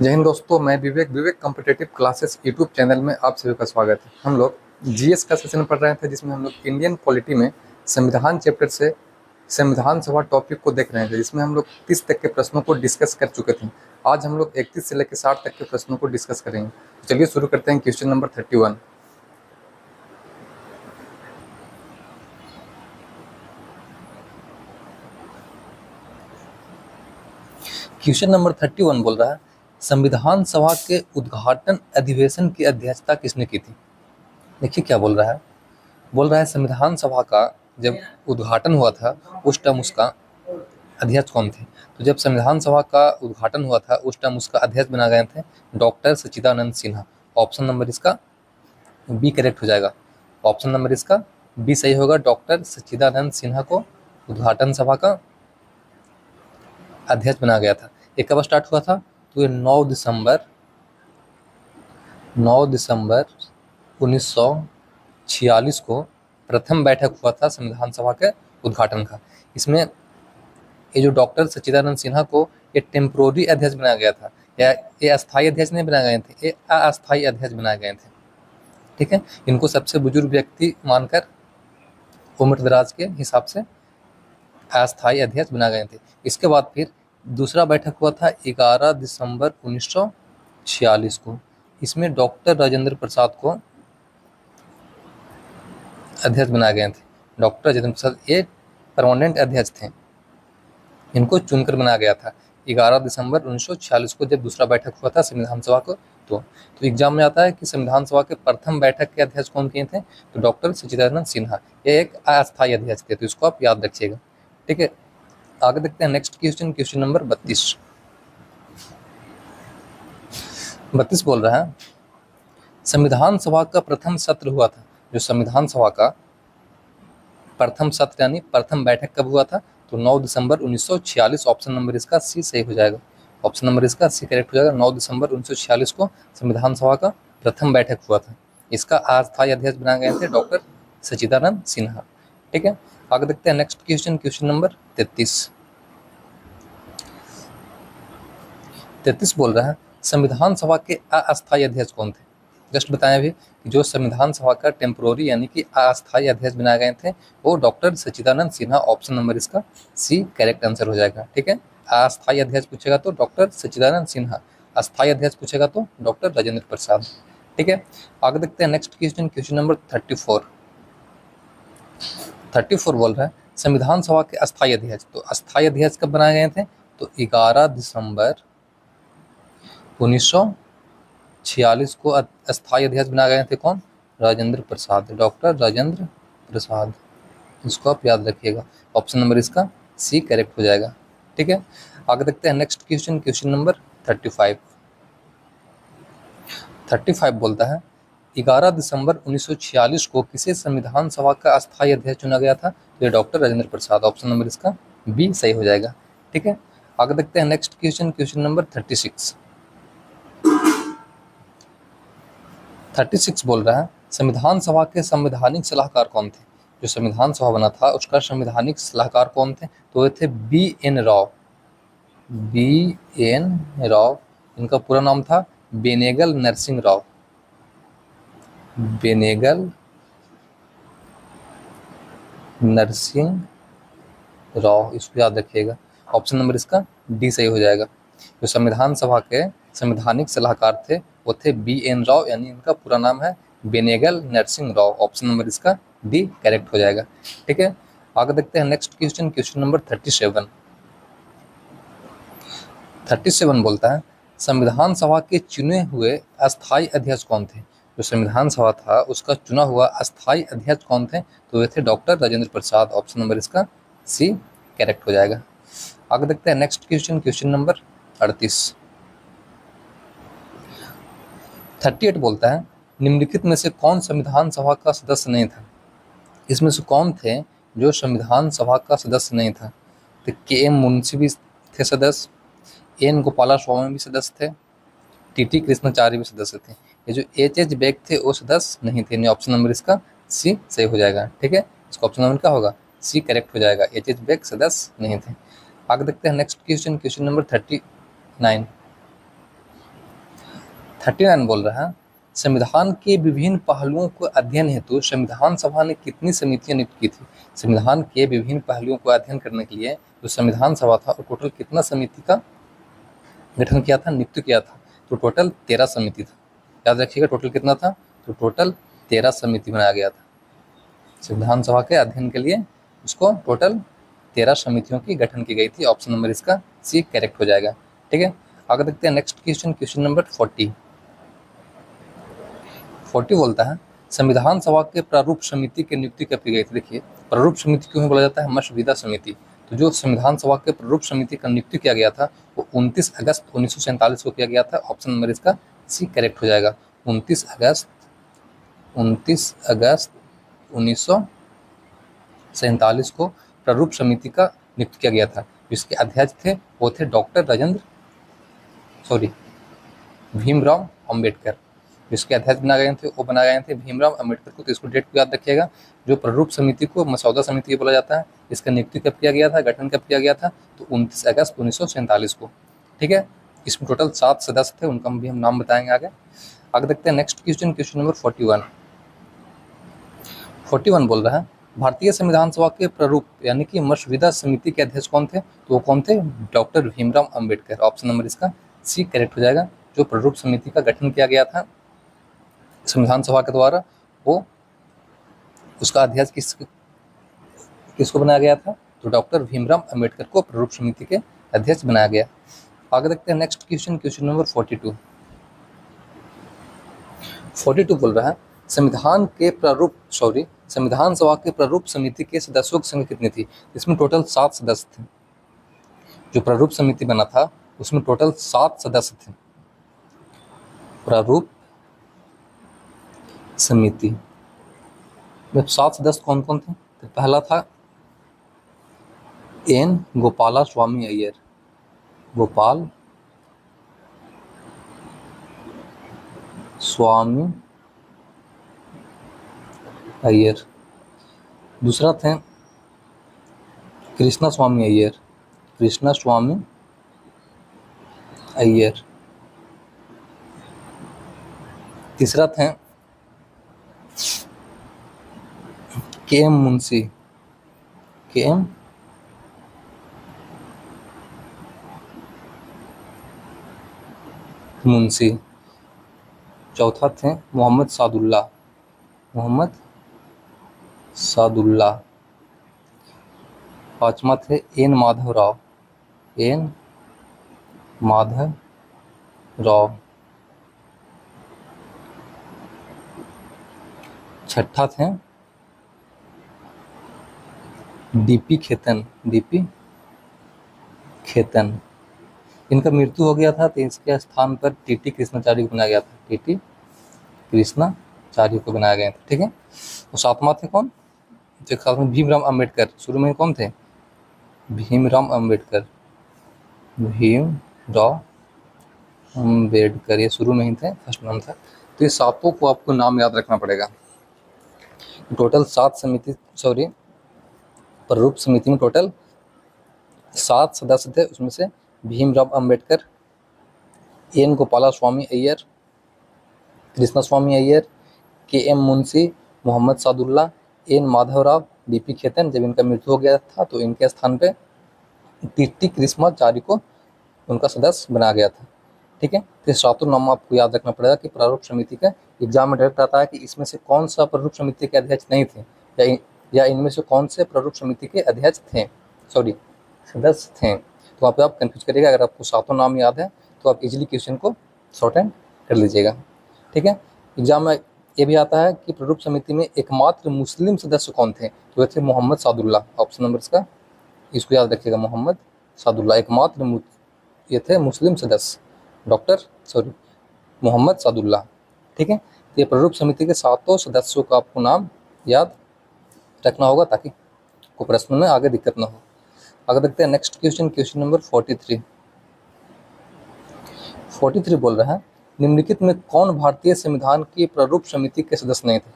जय हिंद दोस्तों, मैं विवेक विवेक कॉम्पिटेटिव क्लासेस यूट्यूब चैनल में आप सभी का स्वागत है। हम लोग जीएस का सेशन पढ़ रहे थे, जिसमें हम लोग इंडियन पॉलिटी में संविधान चैप्टर से संविधान सभा टॉपिक को देख रहे थे, जिसमें हम लोग 30 तक के प्रश्नों को डिस्कस कर चुके थे। आज हम लोग 31 से लेकर 60 तक के प्रश्नों को डिस्कस करेंगे। तो चलिए शुरू करते हैं। Question number 31। क्वेश्चन नंबर 31 बोल रहा है, संविधान सभा के उद्घाटन अधिवेशन की अध्यक्षता किसने की थी। देखिए क्या बोल रहा है संविधान सभा का जब उद्घाटन हुआ था उस टाइम उसका अध्यक्ष कौन थे। तो जब संविधान सभा का उद्घाटन हुआ था उस टाइम उसका अध्यक्ष बना गए थे डॉक्टर सच्चिदानंद सिन्हा। ऑप्शन नंबर इसका बी करेक्ट हो जाएगा। ऑप्शन नंबर इसका बी सही होगा। डॉक्टर सच्चिदानंद सिन्हा को उद्घाटन सभा का अध्यक्ष बनाया गया था। ये कब स्टार्ट हुआ था, तो ये 9 दिसंबर 1946 को प्रथम बैठक हुआ था संविधान सभा के उद्घाटन का। इसमें ये जो डॉक्टर सच्चिदानंद सिन्हा को ये टेम्पोररी अध्यक्ष बनाया गया था, या ये अस्थायी अध्यक्ष नहीं बनाए गए थे, ये अस्थायी अध्यक्ष बनाए गए थे। ठीक है, इनको सबसे बुजुर्ग व्यक्ति मानकर उम्र दराज के हिसाब से अस्थायी अध्यक्ष बनाए गए थे। इसके बाद फिर दूसरा बैठक हुआ था 11 दिसंबर 1946 को। इसमें डॉक्टर राजेंद्र प्रसाद को अध्यक्ष बनाए गए थे। डॉक्टर राजेंद्र प्रसाद ये परमानेंट अध्यक्ष थे, इनको चुनकर बनाया गया था 11 दिसंबर 1946 को जब दूसरा बैठक हुआ था संविधान सभा को। तो एग्जाम में आता है कि संविधान सभा के प्रथम बैठक के अध्यक्ष कौन किए थे, तो डॉक्टर सच्चिदानंद सिन्हा, ये एक अस्थायी अध्यक्ष थे। तो इसको आप याद रखिएगा। ठीक है, आगे देखते हैं नेक्स्ट क्वेश्चन। क्वेश्चन नंबर 32 बोल रहा है, संविधान सभा का प्रथम सत्र हुआ था। जो संविधान सभा का प्रथम सत्र यानी प्रथम बैठक कब हुआ था, तो 9 दिसंबर 1946। ऑप्शन नंबर इसका सी सही हो जाएगा। ऑप्शन नंबर इसका सी करेक्ट हो जाएगा। 9 दिसंबर 1946 को संविधान सभा का प्रथम बैठक हुआ था। इसका अस्थायी अध्यक्ष बनाए गए थे डॉक्टर सच्चिदानंद सिन्हा। ठीक है, आगे देखते हैं नेक्स्ट क्वेश्चन। क्वेश्चन नंबर 33 बोल रहा है, संविधान सभा के अस्थायी अध्यक्ष कौन थे। जस्ट बताएं अभी कि जो संविधान सभा का टेम्पोररी यानी कि अस्थायी अध्यक्ष बनाए गए थे वो डॉक्टर सच्चिदानंद सिन्हा। ऑप्शन नंबर इसका सी करेक्ट आंसर हो जाएगा। ठीक है, अस्थायी अध्यक्ष पूछेगा तो डॉक्टर सच्चिदानंद सिन्हा, अस्थायी अध्यक्ष पूछेगा तो डॉक्टर राजेंद्र प्रसाद। ठीक है, आगे देखते हैं नेक्स्ट क्वेश्चन। क्वेश्चन नंबर 34 बोल रहा है, संविधान सभा के अस्थायी अध्यक्ष। तो अस्थायी अध्यक्ष कब बनाए गए थे, तो 11 दिसंबर 1946 को अस्थायी अध्यक्ष बनाए गए थे। कौन, राजेंद्र प्रसाद, डॉक्टर राजेंद्र प्रसाद। इसको आप याद रखिएगा। ऑप्शन नंबर इसका सी करेक्ट हो जाएगा। ठीक है, आगे देखते हैं नेक्स्ट क्वेश्चन। क्वेश्चन नंबर 35 बोलता है, 11 दिसंबर 1946 को किसे संविधान सभा का अस्थायी अध्यक्ष चुना गया था, तो ये doctor Rajendra Prasad. Option number इसका बी सही हो जाएगा। ठीक है, आगे देखते हैं नेक्स्ट क्वेश्चन। क्वेश्चन नंबर 36 बोल रहा है, संविधान सभा के संवैधानिक सलाहकार कौन थे। जो संविधान सभा बना था उसका संवैधानिक सलाहकार कौन थे, तो ये थे बी.एन. राव। इनका पूरा नाम था बेनेगल नरसिंह राव। बेनेगल नरसिंह राव, इसको याद रखिएगा। ऑप्शन नंबर इसका डी सही हो जाएगा। जो संविधान सभा के संवैधानिक सलाहकार थे वो थे बी.एन. राव, यानी इनका पूरा नाम है बेनेगल नरसिंह राव। ऑप्शन नंबर इसका डी करेक्ट हो जाएगा। ठीक है, आगे देखते हैं नेक्स्ट क्वेश्चन। क्वेश्चन नंबर 37 बोलता है, संविधान सभा के चुने हुए अस्थायी अध्यक्ष कौन थे। जो संविधान सभा था उसका चुना हुआ अस्थायी अध्यक्ष कौन थे, तो वे थे doctor Rajendra Prasad. Option number इसका सी करेक्ट हो जाएगा। आगे देखते हैं नेक्स्ट क्वेश्चन। क्वेश्चन नंबर 38 बोलता है, निम्नलिखित में से कौन संविधान सभा का सदस्य नहीं था। इसमें से कौन थे जो संविधान सभा का सदस्य नहीं था, तो के.एम. मुंशी भी थे सदस्य, एन गोपाला स्वामी भी सदस्य थे, टी.टी. कृष्णाचार्य भी सदस्य थे। ये जो एच बेग थे वो सदस्य नहीं थे, यानी ऑप्शन नंबर इसका सी सही हो जाएगा। ठीक है, इसका ऑप्शन नंबर क्या होगा, सी करेक्ट हो जाएगा। एच बेग सदस्य नहीं थे। आगे देखते हैं नेक्स्ट क्वेश्चन। क्वेश्चन नंबर 39 39 बोल रहा है संविधान के विभिन्न पहलुओं को अध्ययन हेतु संविधान सभा ने कितनी समितियां नियुक्त की थी। संविधान के विभिन्न पहलुओं को अध्ययन करने के लिए जो संविधान सभा था वो टोटल कितना समिति का गठन किया था, नियुक्त किया था? तो टोटल 13 समिति था। याद रखिएगा टोटल कितना था, तो टोटल 13 समिति बनाया गया था संविधान सभा के अध्ययन के लिए। उसको टोटल 13 समितियों की गठन की गई थी। ऑप्शन नंबर इसका सी करेक्ट हो जाएगा। ठीक है, आगे देखते हैं नेक्स्ट क्वेश्चन, क्वेश्चन नंबर 40 बोलता है संविधान सभा के प्रारूप समिति की नियुक्ति कब की गई थी। देखिए प्रारूप समिति क्यों बोला जाता है, मशविदा समिति। तो जो संविधान सभा के प्रारूप समिति का नियुक्ति किया गया था वो 29 अगस्त 1947 को किया गया था। ऑप्शन नंबर इसका सी करेक्ट हो जाएगा। 29 अगस्त 1947 को प्रारूप समिति का नियुक्त किया गया था। जिसके अध्यक्ष थे वो थे डॉक्टर भीमराव अंबेडकर। जिसके अध्यक्ष बनाए गए थे वो बनाए गए थे भीमराव अंबेडकर को। तो इसको डेट को याद रखिएगा। जो प्रारूप समिति को मसौदा समिति बोला जाता है, इसका नियुक्ति कब किया गया था, गठन कब किया गया था, तो 29 अगस्त 1947 को। ठीक है, इसमें टोटल 7 सदस्य थे, उनका भी हम नाम बताएंगे आगे। आगे देखते हैं नेक्स्ट क्वेश्चन, क्वेश्चन नंबर 41 बोल रहा है भारतीय संविधान सभा के प्रारूप यानी कि मशविदा समिति के अध्यक्ष कौन थे, तो वो कौन थे, doctor Bhimrao Ambedkar. Option number इसका सी करेक्ट हो जाएगा। जो प्रारूप समिति का गठन किया गया था संविधान सभा के द्वारा, वो उसका अध्यक्ष किसको बनाया गया था, तो डॉक्टर भीमराव अंबेडकर को प्रारूप समिति के अध्यक्ष बनाया गया। आगे देखते हैं नेक्स्ट क्वेश्चन, क्वेश्चन नंबर 42 बोल रहा है संविधान सभा के प्रारूप समिति के सदस्यों की संख्या कितनी थी। इसमें टोटल 7 सदस्य थे। जो प्रारूप समिति बना था उसमें टोटल 7 सदस्य थे। प्रारूप समिति में 7 सदस्य कौन कौन थे, तो पहला था एन गोपाला स्वामी अय्यर, गोपाल स्वामी अय्यर। दूसरा थे कृष्णा स्वामी अय्यर। तीसरा थे के एम मुंशी। चौथा थे मोहम्मद सादुल्ला। पांचवा थे एन माधव राव। छठा थे डीपी खेतन। इनका मृत्यु हो गया था तो इसके स्थान पर टीटी कृष्णाचार्य को बनाया गया था। ठीक है, और सातवां थे कौन, भीमराव अंबेडकर। शुरू में कौन थे, भीमराव अंबेडकर, ये शुरू में ही थे, फर्स्ट नाम था। तो ये सातों को आपको नाम याद रखना पड़ेगा। टोटल 7 प्रारूप समिति में टोटल 7 सदस्य थे। उसमें से Bhimrao Ambedkar, N Gopala Swami Ayyar, Krishna Swami Ayyar, K M Munshi, Mohammad Saadulla, N Madhavrao, DP Khaitan. जब इनका मृत्यु हो गया था तो इनके स्थान पे टीटी कृष्णाचार्य को उनका सदस्य बनाया गया था। ठीक है, तो सातों नाम आपको याद रखना पड़ेगा कि प्रारूप समिति का एग्जाम में डायरेक्ट आता है कि इसमें से कौन सा प्रारूप समिति के अध्यक्ष नहीं थे या इनमें से कौन से प्रारूप समिति के अध्यक्ष थे, सदस्य थे। तो आप कंफ्यूज करिएगा। अगर आपको सातों नाम याद है तो आप इजीली क्वेश्चन को शॉर्ट एंड कर लीजिएगा। ठीक है, एग्जाम में ये भी आता है कि प्रारूप समिति में एकमात्र मुस्लिम सदस्य कौन थे, तो ये थे मोहम्मद सादुल्ला। ऑप्शन नंबर इसका इसको याद रखिएगा, मोहम्मद सादुल्ला एकमात्र ये थे मुस्लिम सदस्य, मोहम्मद सादुल्ला। ठीक है, तो ये प्रारूप समिति के 7 सदस्यों का आपको नाम याद रखना होगा ताकि को प्रश्न में आगे दिक्कत ना हो। आगे देखते हैं नेक्स्ट क्वेश्चन, क्वेश्चन नंबर 43 बोल रहा है निम्नलिखित में कौन भारतीय संविधान की प्रारूप समिति के सदस्य नहीं थे।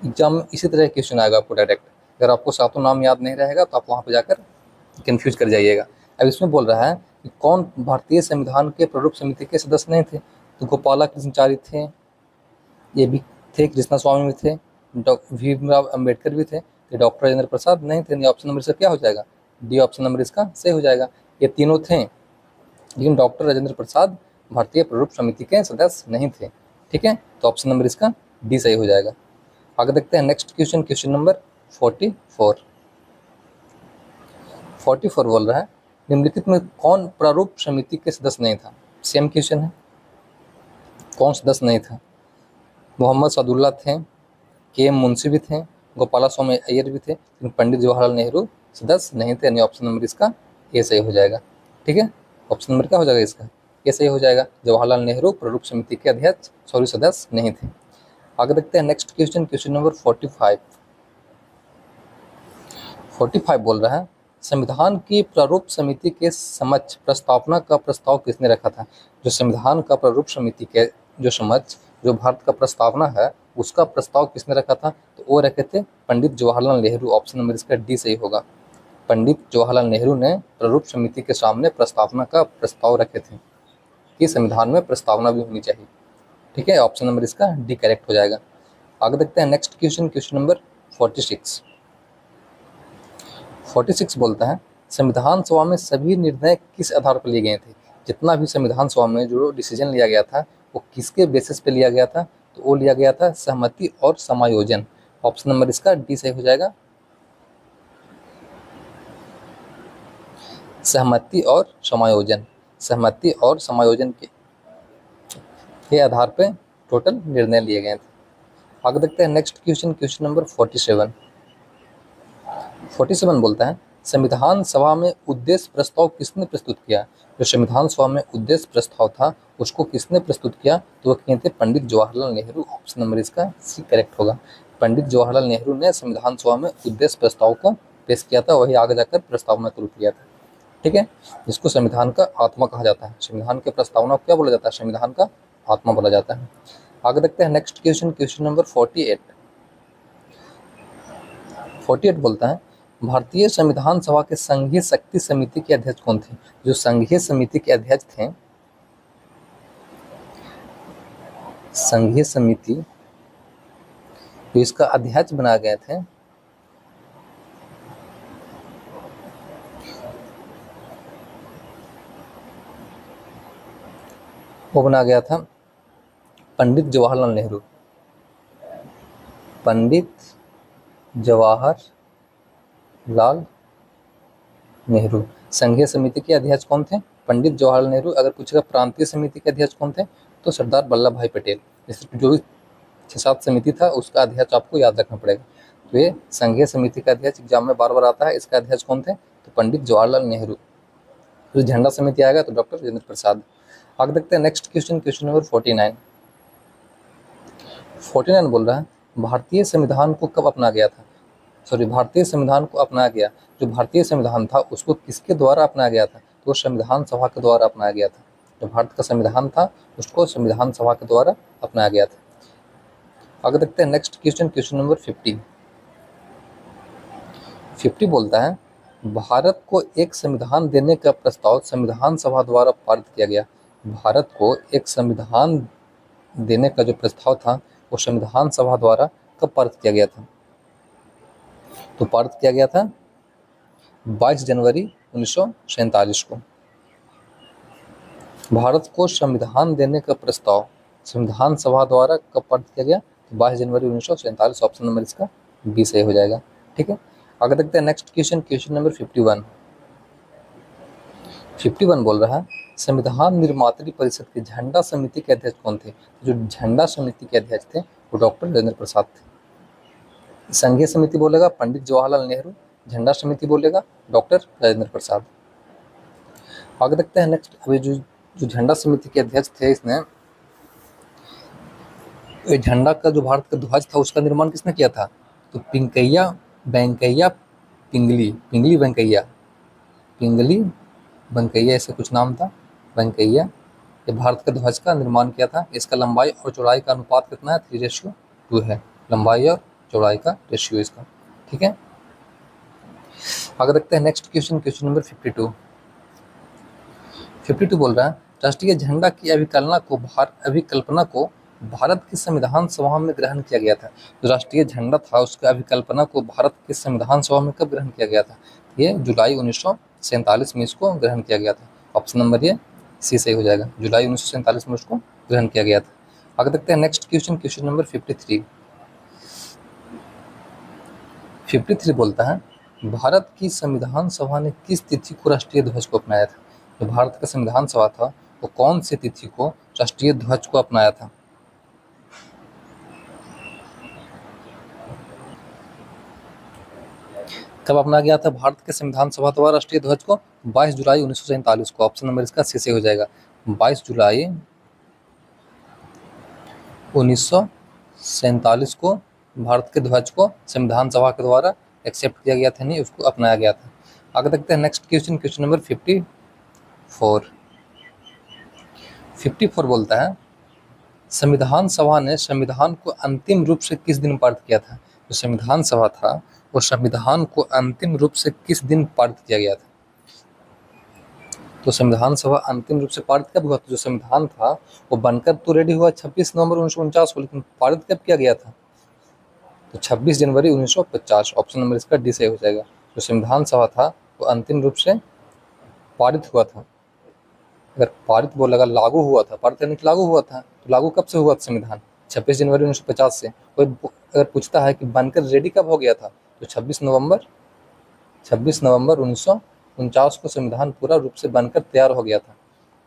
एग्जाम में इसी तरह क्वेश्चन आएगा आपको डायरेक्ट। अगर आपको 7 नाम याद नहीं रहेगा तो आप वहाँ पे जाकर कंफ्यूज कर जाइएगा। अब इसमें बोल रहा है कि कौन भारतीय संविधान के प्रारूप समिति के सदस्य नहीं थे, तो गोपाला कृष्णचारी थे, ये भी थे, कृष्णा स्वामी भी थे, भीमराव अंबेडकर भी थे, तो डॉक्टर राजेंद्र प्रसाद नहीं थे। ऑप्शन नंबर इसका क्या हो जाएगा? डी ऑप्शन नंबर इसका सही हो जाएगा। ये तीनों थे, लेकिन डॉक्टर राजेंद्र प्रसाद भारतीय प्रारूप समिति के सदस्य नहीं थे। ठीक है, तो ऑप्शन नंबर इसका डी सही हो जाएगा। आगे देखते हैं नेक्स्ट क्वेश्चन, क्वेश्चन नंबर 44। 44 बोल रहा है निम्नलिखित में कौन प्रारूप समिति के सदस्य नहीं था? सेम क्वेश्चन है, कौन सदस्य नहीं था? मोहम्मद सादुल्ला थे, के एम मुंशी भी थे, गोपाला स्वामी अय्यर भी थे, लेकिन पंडित जवाहरलाल नेहरू सदस्य नहीं थे। यानी ऑप्शन नंबर इसका ए सही हो जाएगा। ठीक है, ऑप्शन नंबर क्या हो जाएगा इसका? ए सही हो जाएगा। जवाहरलाल नेहरू प्रारूप समिति के अध्यक्ष सदस्य नहीं थे। आगे देखते हैं नेक्स्ट क्वेश्चन, क्वेश्चन नंबर 45। 45 बोल रहा है संविधान की प्रारूप समिति के समक्ष प्रस्तावना का प्रस्ताव किसने रखा था? जो संविधान का प्रारूप समिति के जो समक्ष जो भारत का प्रस्तावना है उसका प्रस्ताव किसने रखा था? तो वो रखे थे पंडित जवाहरलाल नेहरू। ऑप्शन नंबर इसका डी सही होगा। पंडित जवाहरलाल नेहरू ने प्रारूप समिति के सामने प्रस्तावना का प्रस्ताव रखे थे कि संविधान में प्रस्तावना भी होनी चाहिए। ठीक है, ऑप्शन नंबर इसका डी करेक्ट हो जाएगा। आगे देखते हैं नेक्स्ट क्वेश्चन, क्वेश्चन नंबर 46। 46 बोलता है संविधान सभा में सभी निर्णय किस आधार पर लिए गए थे? जितना भी संविधान सभा में जो डिसीजन लिया गया था वो किसके बेसिस पे लिया गया था? तो वो लिया गया था सहमति और समायोजन। ऑप्शन नंबर इसका डी सही हो जाएगा। सहमति और समायोजन, सहमति और समायोजन के आधार पे टोटल निर्णय लिए गए थे। आगे देखते हैं नेक्स्ट क्वेश्चन, क्वेश्चन नंबर 47। 47 बोलता है संविधान सभा में उद्देश्य प्रस्ताव किसने प्रस्तुत किया? जो संविधान सभा में उद्देश्य प्रस्ताव था उसको किसने प्रस्तुत किया? तो वो किए थे पंडित जवाहरलाल नेहरू। ऑप्शन नंबर इसका सी करेक्ट होगा। पंडित जवाहरलाल नेहरू ने संविधान सभा में उद्देश्य प्रस्ताव को पेश किया था, वही आगे जाकर प्रस्तावना का रूप लिया था। ठीक है, जिसको संविधान का आत्मा कहा जाता है। संविधान के प्रस्तावना को क्या बोला जाता है? संविधान का आत्मा बोला जाता है। आगे देखते हैं नेक्स्ट क्वेश्चन, क्वेश्चन नंबर 48। 48 बोलता है भारतीय संविधान सभा के संघीय शक्ति समिति के अध्यक्ष कौन थे? जो संघीय समिति के अध्यक्ष थे, संघीय समिति जो इसका अध्यक्ष बना गए थे, वो बना गया था पंडित जवाहरलाल नेहरू। पंडित जवाहरलाल नेहरू संघीय समिति के अध्यक्ष कौन थे? पंडित जवाहरलाल नेहरू। अगर पूछेगा प्रांतीय समिति के अध्यक्ष कौन थे तो सरदार वल्लभ भाई पटेल। जैसे जो भी 6-7 समिति था उसका अध्यक्ष आपको याद रखना पड़ेगा। तो ये संघीय समिति का अध्यक्ष एग्जाम में बार बार आता है। इसका अध्यक्ष कौन थे? तो पंडित जवाहरलाल नेहरू। फिर झंडा समिति आएगा तो डॉक्टर राजेंद्र प्रसाद। आगे देखते हैं नेक्स्ट क्वेश्चन, क्वेश्चन नंबर 49। 49 बोल रहा है भारतीय संविधान को कब अपनाया गया था? भारतीय संविधान को अपनाया गया, जो भारतीय संविधान था उसको किसके द्वारा अपनाया गया था? तो संविधान सभा के द्वारा अपनाया गया था। जो भारत का संविधान था उसको संविधान सभा के द्वारा अपनाया गया था। आगे देखते हैं नेक्स्ट क्वेश्चन, क्वेश्चन नंबर 50। 50 बोलता है भारत को एक संविधान देने का प्रस्ताव संविधान सभा द्वारा पारित किया गया। भारत को एक संविधान देने का जो प्रस्ताव था वो संविधान सभा द्वारा कब पारित किया गया था? तो पारित किया गया था 22 जनवरी 1947 को। भारत को संविधान देने का प्रस्ताव संविधान सभा द्वारा कब पारित किया गया? 22 जनवरी 1947। ऑप्शन नंबर इसका बी सही हो जाएगा। ठीक है, आगे देखते हैं नेक्स्ट क्वेश्चन, क्वेश्चन नंबर 51। 51 बोल रहा है संविधान निर्मात्री परिषद के झंडा समिति के अध्यक्ष कौन थे? जो झंडा समिति के अध्यक्ष थे वो डॉक्टर राजेंद्र प्रसाद थे। संघीय समिति बोलेगा पंडित जवाहरलाल नेहरू, झंडा समिति बोलेगा डॉक्टर राजेंद्र प्रसाद। आगे देखते हैं नेक्स्ट। अभी जो झंडा समिति के अध्यक्ष थे, इसने झंडा का जो भारत का ध्वज था उसका निर्माण किसने किया था? तो पिंगली वेंकैया ऐसे कुछ नाम था, वेंकैया। ये भारत के ध्वज का निर्माण किया था। इसका लंबाई और चौड़ाई का अनुपात कितना है? 3:2 है। लंबाई और चौड़ाई का रेशियो इसका। ठीक है, आगे देखते हैं नेक्स्ट क्वेश्चन, क्वेश्चन नंबर 52। 52 बोल रहा है राष्ट्रीय झंडा की अभिकल्पना को भारत की संविधान सभा में ग्रहण किया गया था। जो राष्ट्रीय झंडा था उसका अभिकल्पना को भारत की संविधान सभा में कब ग्रहण किया गया था? ये जुलाई 1947 में इसको ग्रहण किया गया था। ऑप्शन नंबर ये सी सही हो जाएगा, जुलाई 1947 में उसको ग्रहण किया गया था। आगे देखते हैं नेक्स्ट क्वेश्चन, क्वेश्चन नंबर 53। 53 बोलता है भारत की संविधान सभा ने किस तिथि को राष्ट्रीय ध्वज को अपनाया था? जो भारत का संविधान सभा था वो कौन सी तिथि को राष्ट्रीय ध्वज को अपनाया था? कब अपनाया गया था भारत के संविधान सभा द्वारा राष्ट्रीय ध्वज को? 22 जुलाई 1947 को। ऑप्शन नंबर इसका सी हो जाएगा, 22 जुलाई 1947 को भारत के ध्वज को संविधान सभा के द्वारा एक्सेप्ट किया गया था, नहीं उसको अपनाया गया था। आगे देखते हैं नेक्स्ट क्वेश्चन, क्वेश्चन नंबर 54। 54 बोलता है संविधान सभा ने संविधान को अंतिम रूप से किस दिन पारित किया था? जो संविधान सभा था वो संविधान को अंतिम रूप से किस दिन पारित किया गया था? तो संविधान सभा अंतिम रूप से पारित कब हुआ? तो जो संविधान था वो बनकर तो रेडी हुआ 26 नवंबर 1949 को, लेकिन पारित कब किया गया था? तो 26 जनवरी 1950। ऑप्शन नंबर इसका डी सही हो जाएगा। जो संविधान सभा था वो अंतिम रूप से पारित हुआ था। अगर पारित बोलेगा लागू हुआ था, पारित यानी कि लागू हुआ था, तो लागू कब से हुआ था संविधान? 26 जनवरी 1950 से। कोई अगर पूछता है कि बनकर रेडी कब हो गया था, तो 26 नवंबर 1949 को संविधान पूरा रूप से बनकर तैयार हो गया था।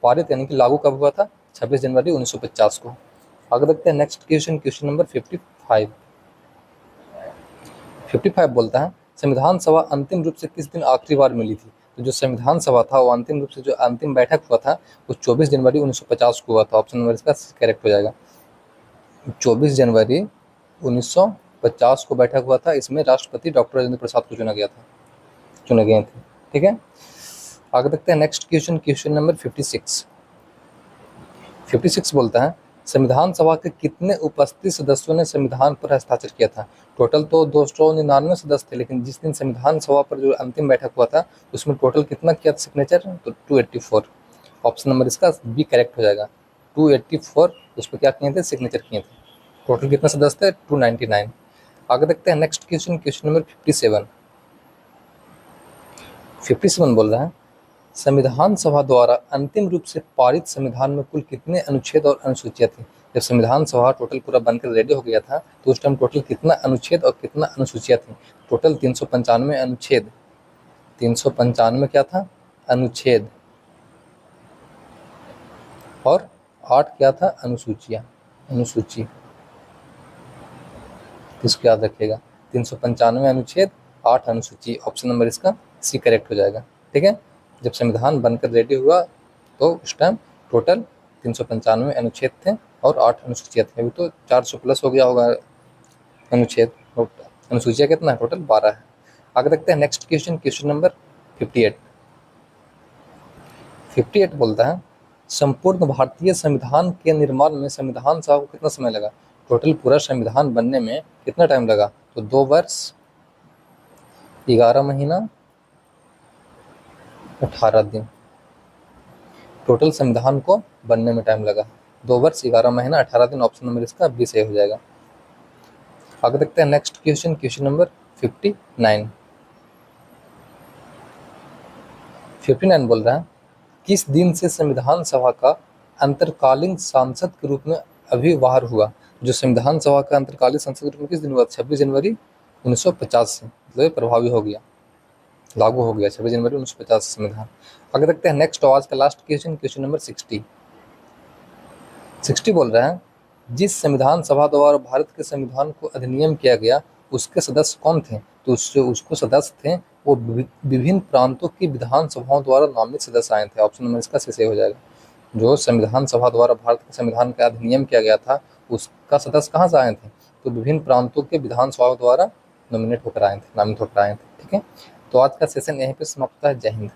पारित यानी कि लागू कब हुआ था? 26 जनवरी 1950 को। आगे देखते हैं नेक्स्ट क्वेश्चन, क्वेश्चन नंबर 55। 55 बोलता है संविधान सभा अंतिम रूप से किस दिन आखिरी बार मिली थी? तो जो संविधान सभा था वो अंतिम रूप से जो अंतिम बैठक हुआ था वो 24 जनवरी 1950 को हुआ था। ऑप्शन नंबर इसका करेक्ट हो जाएगा, 24 जनवरी 1950 को बैठक हुआ था। इसमें राष्ट्रपति डॉक्टर राजेंद्र प्रसाद को चुने गए थे। ठीक है, आगे देखते हैं नेक्स्ट क्वेश्चन, क्वेश्चन नंबर 56। 56 बोलता है संविधान सभा के कितने उपस्थित सदस्यों ने संविधान पर हस्ताक्षर किया था? टोटल तो 299 सदस्य थे, लेकिन जिस दिन संविधान सभा पर जो अंतिम बैठक हुआ था उसमें टोटल कितना किया था सिग्नेचर? तो 284। ऑप्शन नंबर इसका बी करेक्ट हो जाएगा, 284 उस पर क्या किए थे? सिग्नेचर किए थे। टोटल कितना सदस्य थे? 299। आगे देखते हैं नेक्स्ट क्वेश्चन, क्वेश्चन नंबर 57। 57 बोल रहा है संविधान सभा द्वारा अंतिम रूप से पारित संविधान में कुल कितने अनुच्छेद और अनुसूचियां थी? जब संविधान सभा टोटल पूरा बनकर रेडी हो गया था तो उस टाइम टोटल कितना अनुच्छेद और कितना अनुसूचियां थी? टोटल 395 अनुच्छेद, 395 क्या था? अनुच्छेद, और 8 क्या था? अनुसूची। इसको याद रखिएगा, 395 अनुच्छेद, 8 अनुसूची। ऑप्शन नंबर इसका सी करेक्ट हो जाएगा। ठीक है, जब संविधान बनकर रेडी हुआ तो उस टाइम टोटल 395 अनुच्छेद थे और 8 अनुसूचियाँ थी। अभी तो 400 प्लस हो गया होगा अनुच्छेद। अनुसूचियाँ कितना है? टोटल 12 है। आगे देखते हैं नेक्स्ट क्वेश्चन, क्वेश्चन नंबर 58। 58 बोलता है संपूर्ण भारतीय संविधान के निर्माण में संविधान सभा को कितना समय लगा? टोटल पूरा संविधान बनने में कितना टाइम लगा? तो 2 वर्ष 11 महीना 18 दिन। टोटल संविधान को बनने में टाइम लगा 2 वर्ष 11 महीना 18 दिन। ऑप्शन नंबर इसका बी सही हो जाएगा। आगे देखते हैं नेक्स्ट क्वेश्चन, क्वेश्चन नंबर 59। 59 बोल रहा है किस दिन से संविधान सभा का अंतरकालीन सांसद के रूप में अभिवाहन हुआ? जो संविधान सभा का अंतरकालीन सांसद के रूप में किस दिन हुआ? 26 जनवरी 1950 से, मतलब प्रभावी हो गया, लागू हो गया 26 जनवरी 1950 संविधान। आगे देखते हैं नेक्स्ट आज का लास्ट क्वेश्चन, क्वेश्चन नंबर 60। 60 बोल रहा है जिस संविधान सभा द्वारा भारत के संविधान को अधिनियम किया गया उसके सदस्य कौन थे? तो उसको सदस्य थे वो विभिन्न प्रांतों की विधान सभाओं द्वारा नामित सदस्य आए थे। ऑप्शन नंबर इसका सही हो जाएगा। जो संविधान सभा द्वारा भारत के संविधान का अधिनियम किया गया था उसका सदस्य कहाँ से आए थे? तो विभिन्न प्रांतों के विधान सभाओं द्वारा नामित होकर आए थे। ठीक है, तो आज का सेशन यहीं पे समाप्त होता है। जय हिंद।